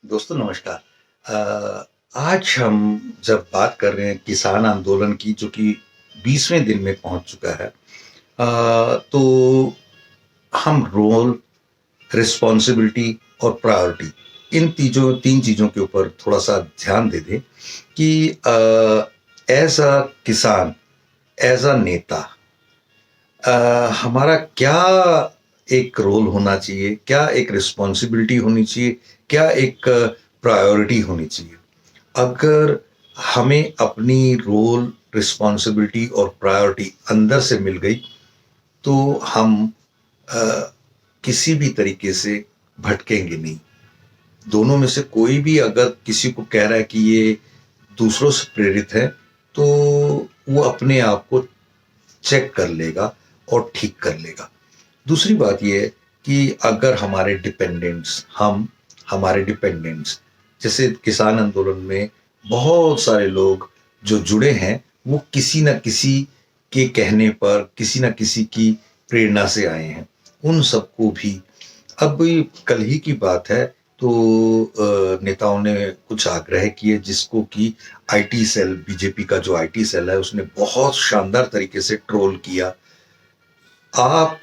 दोस्तों नमस्कार। आज हम जब बात कर रहे हैं किसान आंदोलन की जो कि 20वें दिन में पहुंच चुका है, तो हम रोल, रिस्पॉन्सिबिलिटी और प्रायोरिटी इन तीन चीज़ों के ऊपर थोड़ा सा ध्यान दे दें कि एज अ किसान, एज अ नेता, हमारा क्या एक रोल होना चाहिए, क्या एक रिस्पॉन्सिबिलिटी होनी चाहिए, क्या एक प्रायोरिटी होनी चाहिए। अगर हमें अपनी रोल, रिस्पॉन्सिबिलिटी और प्रायोरिटी अंदर से मिल गई तो हम अ, किसी भी तरीके से भटकेंगे नहीं। दोनों में से कोई भी अगर किसी को कह रहा है कि ये दूसरों से प्रेरित है, तो वो अपने आप को चेक कर लेगा और ठीक कर लेगा। दूसरी बात ये है कि अगर हमारे डिपेंडेंट्स जैसे किसान आंदोलन में बहुत सारे लोग जो जुड़े हैं, वो किसी न किसी के कहने पर, किसी न किसी की प्रेरणा से आए हैं। उन सबको भी अब ये कल ही की बात है, तो नेताओं ने कुछ आग्रह किए जिसको कि आईटी सेल, बीजेपी का जो आईटी सेल है उसने बहुत शानदार तरीके से ट्रोल किया। आप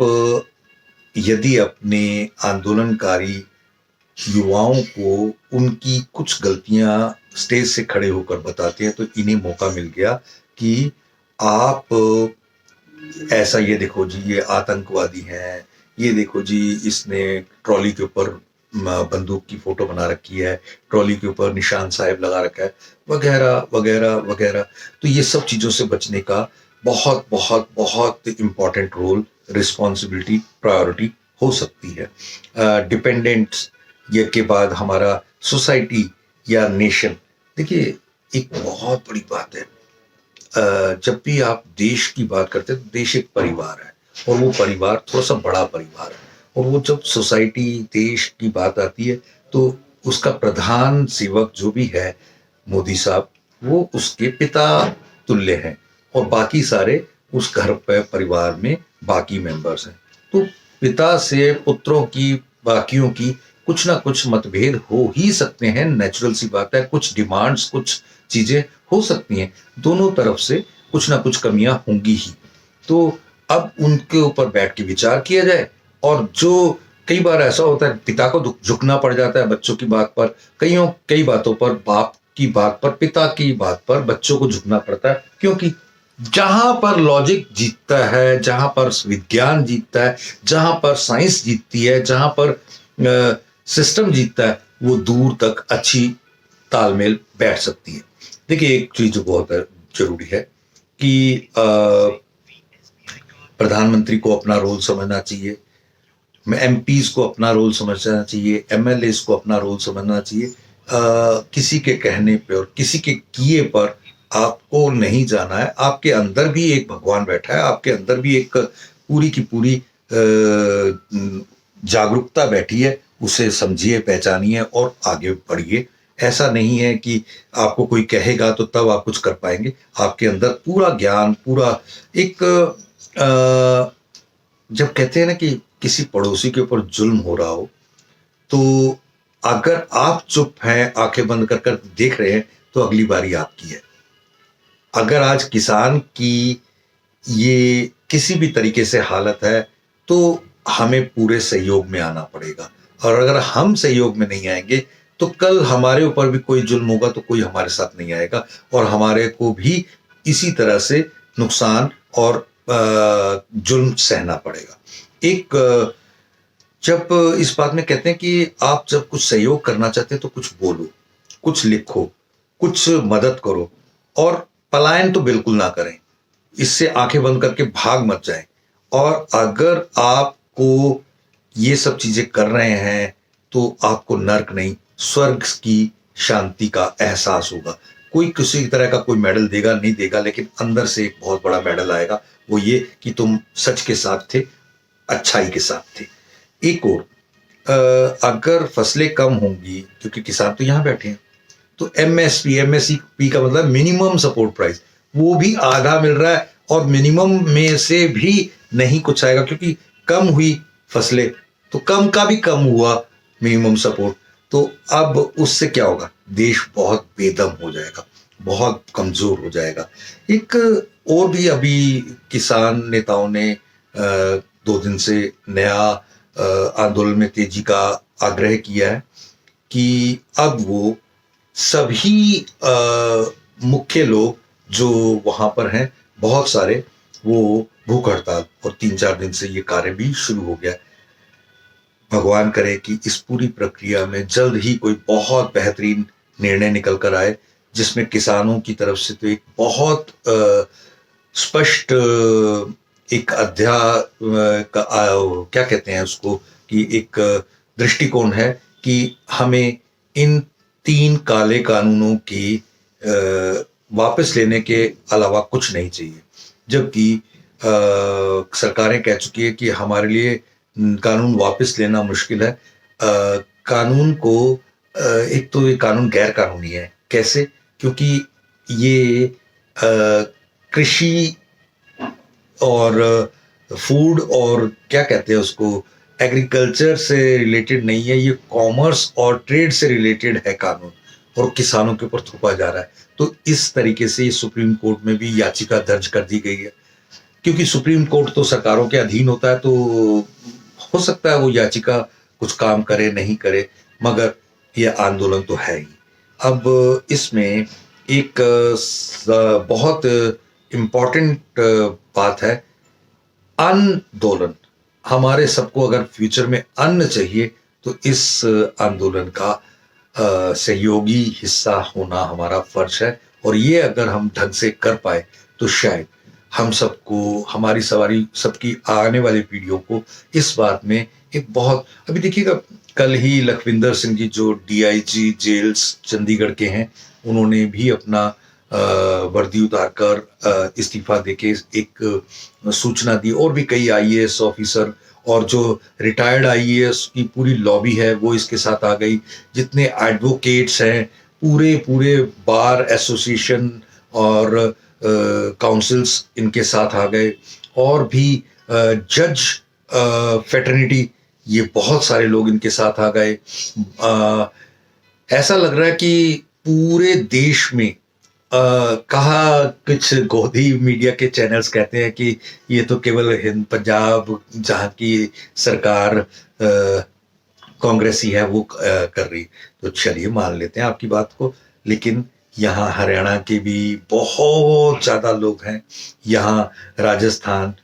यदि अपने आंदोलनकारी युवाओं को उनकी कुछ गलतियां स्टेज से खड़े होकर बताते हैं, तो इन्हें मौका मिल गया कि आप ऐसा, ये देखो जी ये आतंकवादी हैं, ये देखो जी इसने ट्रॉली के ऊपर बंदूक की फोटो बना रखी है, ट्रॉली के ऊपर निशान साहब लगा रखा है, वगैरह वगैरह वगैरह। तो ये सब चीजों से बचने का बहुत बहुत बहुत इंपॉर्टेंट रोल, रिस्पॉन्सिबिलिटी, प्रायोरिटी हो सकती है। डिपेंडेंट्स ये के बाद हमारा सोसाइटी या नेशन। देखिए, एक बहुत बड़ी बात है, जब भी आप देश की बात करते हैं तो देश एक परिवार है, और वो परिवार थोड़ा सा बड़ा परिवार है। और वो जब सोसाइटी, देश की बात आती है, तो उसका प्रधान सेवक जो भी है, मोदी साहब, वो उसके पिता तुल्य हैं, और बाकी सारे उस घर पे परिवार में बाकी मेंबर्स हैं। तो पिता से पुत्रों की, बाकियों की कुछ ना कुछ मतभेद हो ही सकते हैं, नेचुरल सी बात है। कुछ डिमांड्स, कुछ चीजें हो सकती हैं, दोनों तरफ से कुछ ना कुछ कमियां होंगी ही। तो अब उनके ऊपर बैठ के विचार किया जाए। और जो कई बार ऐसा होता है, पिता को झुकना पड़ जाता है बच्चों की बात पर, कई बातों पर, बाप की बात पर, पिता की बात पर बच्चों को झुकना पड़ता है, क्योंकि जहां पर लॉजिक जीतता है, जहां पर विज्ञान जीतता है, जहां पर साइंस जीतती है, जहां पर सिस्टम जीतता है, वो दूर तक अच्छी तालमेल बैठ सकती है। देखिए, एक चीज जो बहुत जरूरी है कि प्रधानमंत्री को अपना रोल समझना चाहिए, एमपीज को अपना रोल समझना चाहिए, एमएलएस को अपना रोल समझना चाहिए। किसी के कहने पे और किसी के किए पर आपको नहीं जाना है। आपके अंदर भी एक भगवान बैठा है, आपके अंदर भी एक पूरी की पूरी जागरूकता बैठी है। उसे समझिए, पहचानिए और आगे बढ़िए। ऐसा नहीं है कि आपको कोई कहेगा तो तब आप कुछ कर पाएंगे। आपके अंदर पूरा ज्ञान, पूरा एक जब कहते हैं ना कि किसी पड़ोसी के ऊपर जुल्म हो रहा हो, तो अगर आप चुप हैं, आंखें बंद कर कर देख रहे हैं, तो अगली बारी आपकी है। अगर आज किसान की ये किसी भी तरीके से हालत है, तो हमें पूरे सहयोग में आना पड़ेगा। और अगर हम सहयोग में नहीं आएंगे, तो कल हमारे ऊपर भी कोई जुल्म होगा तो कोई हमारे साथ नहीं आएगा, और हमारे को भी इसी तरह से नुकसान और जुल्म सहना पड़ेगा। एक जब इस बात में कहते हैं कि आप जब कुछ सहयोग करना चाहते हैं तो कुछ बोलो, कुछ लिखो, कुछ मदद करो, और पलायन तो बिल्कुल ना करें। इससे आंखें बंद करके भाग मत जाएं। और अगर आपको ये सब चीजें कर रहे हैं, तो आपको नर्क नहीं, स्वर्ग की शांति का एहसास होगा। कोई किसी तरह का कोई मेडल देगा नहीं देगा, लेकिन अंदर से एक बहुत बड़ा मेडल आएगा, वो ये कि तुम सच के साथ थे, अच्छाई के साथ थे। एक और, अगर फसलें कम होंगी, क्योंकि किसान तो यहाँ बैठे हैं, तो एमएसपी का मतलब मिनिमम सपोर्ट प्राइस, वो भी आधा मिल रहा है, और मिनिमम में से भी नहीं कुछ आएगा, क्योंकि कम हुई फसलें तो कम का भी कम हुआ मिनिमम सपोर्ट। तो अब उससे क्या होगा, देश बहुत बेदम हो जाएगा, बहुत कमजोर हो जाएगा। एक और भी अभी किसान नेताओं ने 2 दिन से नया आंदोलन में तेजी का आग्रह किया है कि अब वो सभी मुख्य लोग जो वहां पर हैं, बहुत सारे, वो भूख हड़ताल, और 3-4 दिन से ये कार्य भी शुरू हो गया। भगवान करे कि इस पूरी प्रक्रिया में जल्द ही कोई बहुत बेहतरीन निर्णय निकल कर आए, जिसमें किसानों की तरफ से तो एक बहुत स्पष्ट एक क्या कहते हैं उसको, कि एक दृष्टिकोण है कि हमें इन 3 काले कानूनों की वापस लेने के अलावा कुछ नहीं चाहिए। जबकि सरकारें कह चुकी है कि हमारे लिए कानून वापस लेना मुश्किल है। कानून को एक तो ये कानून गैर कानूनी है। कैसे? क्योंकि ये कृषि और फूड और क्या कहते हैं उसको, एग्रीकल्चर से रिलेटेड नहीं है, ये कॉमर्स और ट्रेड से रिलेटेड है कानून, और किसानों के ऊपर थोपा जा रहा है। तो इस तरीके से सुप्रीम कोर्ट में भी याचिका दर्ज कर दी गई है, क्योंकि सुप्रीम कोर्ट तो सरकारों के अधीन होता है, तो हो सकता है वो याचिका कुछ काम करे नहीं करे, मगर यह आंदोलन तो है ही। अब इसमें एक बहुत इम्पॉर्टेंट बात है, आंदोलन। हमारे सबको अगर फ्यूचर में अन्न चाहिए तो इस आंदोलन का सहयोगी हिस्सा होना हमारा फर्ज है, और ये अगर हम ढंग से कर पाए तो शायद हम सबको, हमारी सवारी, सबकी आने वाली पीढ़ियों को इस बात में एक बहुत, अभी देखिएगा कल ही लखविंदर सिंह जी जो डीआईजी जेल्स चंडीगढ़ के हैं, उन्होंने भी अपना वर्दी उतारकर इस्तीफा देके एक सूचना दी, और भी कई आईएएस ऑफिसर और जो रिटायर्ड आईएएस की पूरी लॉबी है वो इसके साथ आ गई। जितने एडवोकेट्स हैं, पूरे पूरे बार एसोसिएशन और काउंसिल्स इनके साथ आ गए, और भी जज फेटर्निटी, ये बहुत सारे लोग इनके साथ आ गए। ऐसा लग रहा है कि पूरे देश में कहा, कुछ गोदी मीडिया के चैनल्स कहते हैं कि ये तो केवल हिंद पंजाब, जहाँ की सरकार कांग्रेसी है, वो कर रही। तो चलिए मान लेते हैं आपकी बात को, लेकिन यहाँ हरियाणा के भी बहुत ज़्यादा लोग हैं, यहाँ राजस्थान,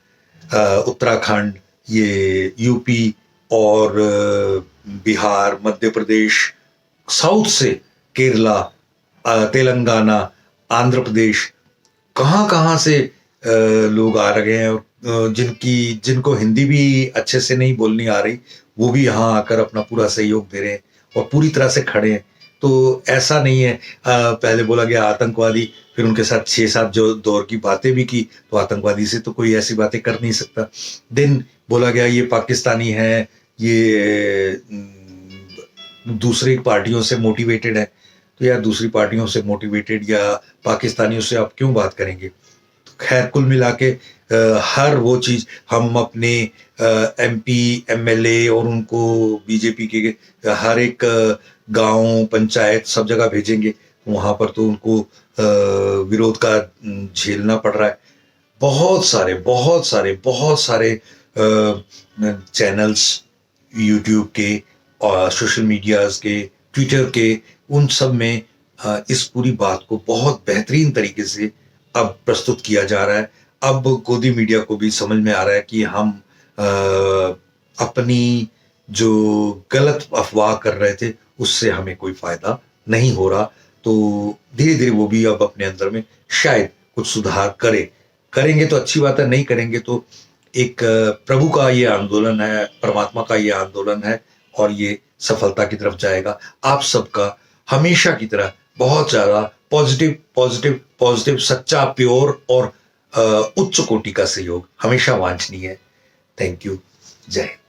उत्तराखंड, ये यूपी और बिहार, मध्य प्रदेश, साउथ से केरला, तेलंगाना, आंध्र प्रदेश, कहाँ कहाँ से लोग आ रहे हैं, और जिनको हिंदी भी अच्छे से नहीं बोलनी आ रही, वो भी यहाँ आकर अपना पूरा सहयोग दे रहे हैं और पूरी तरह से खड़े हैं। तो ऐसा नहीं है, पहले बोला गया आतंकवादी, फिर उनके साथ 6-7 जो दौर की बातें भी की, तो आतंकवादी से तो कोई ऐसी बातें कर नहीं सकता। दिन बोला गया ये पाकिस्तानी है, ये दूसरी पार्टियों से मोटिवेटेड है। तो यार, दूसरी पार्टियों से मोटिवेटेड या पाकिस्तानियों से आप क्यों बात करेंगे? तो खैर, कुल मिला के हर वो चीज़ हम अपने एमपी, एमएलए और उनको बीजेपी के हर एक गांव, पंचायत, सब जगह भेजेंगे। वहाँ पर तो उनको विरोध का झेलना पड़ रहा है। बहुत सारे बहुत सारे बहुत सारे चैनल्स, यूट्यूब के और सोशल मीडियाज के, ट्विटर के, उन सब में इस पूरी बात को बहुत बेहतरीन तरीके से अब प्रस्तुत किया जा रहा है। अब गोदी मीडिया को भी समझ में आ रहा है कि हम अपनी जो गलत अफवाह कर रहे थे उससे हमें कोई फायदा नहीं हो रहा। तो धीरे धीरे वो भी अब अपने अंदर में शायद कुछ सुधार करेंगे तो अच्छी बात है, नहीं करेंगे तो एक प्रभु का ये आंदोलन है, परमात्मा का ये आंदोलन है, और ये सफलता की तरफ जाएगा। आप सबका हमेशा की तरह बहुत ज़्यादा पॉजिटिव पॉजिटिव पॉजिटिव, सच्चा, प्योर और उच्च कोटि का सहयोग हमेशा वांछनीय है। Thank you. जय हिंद।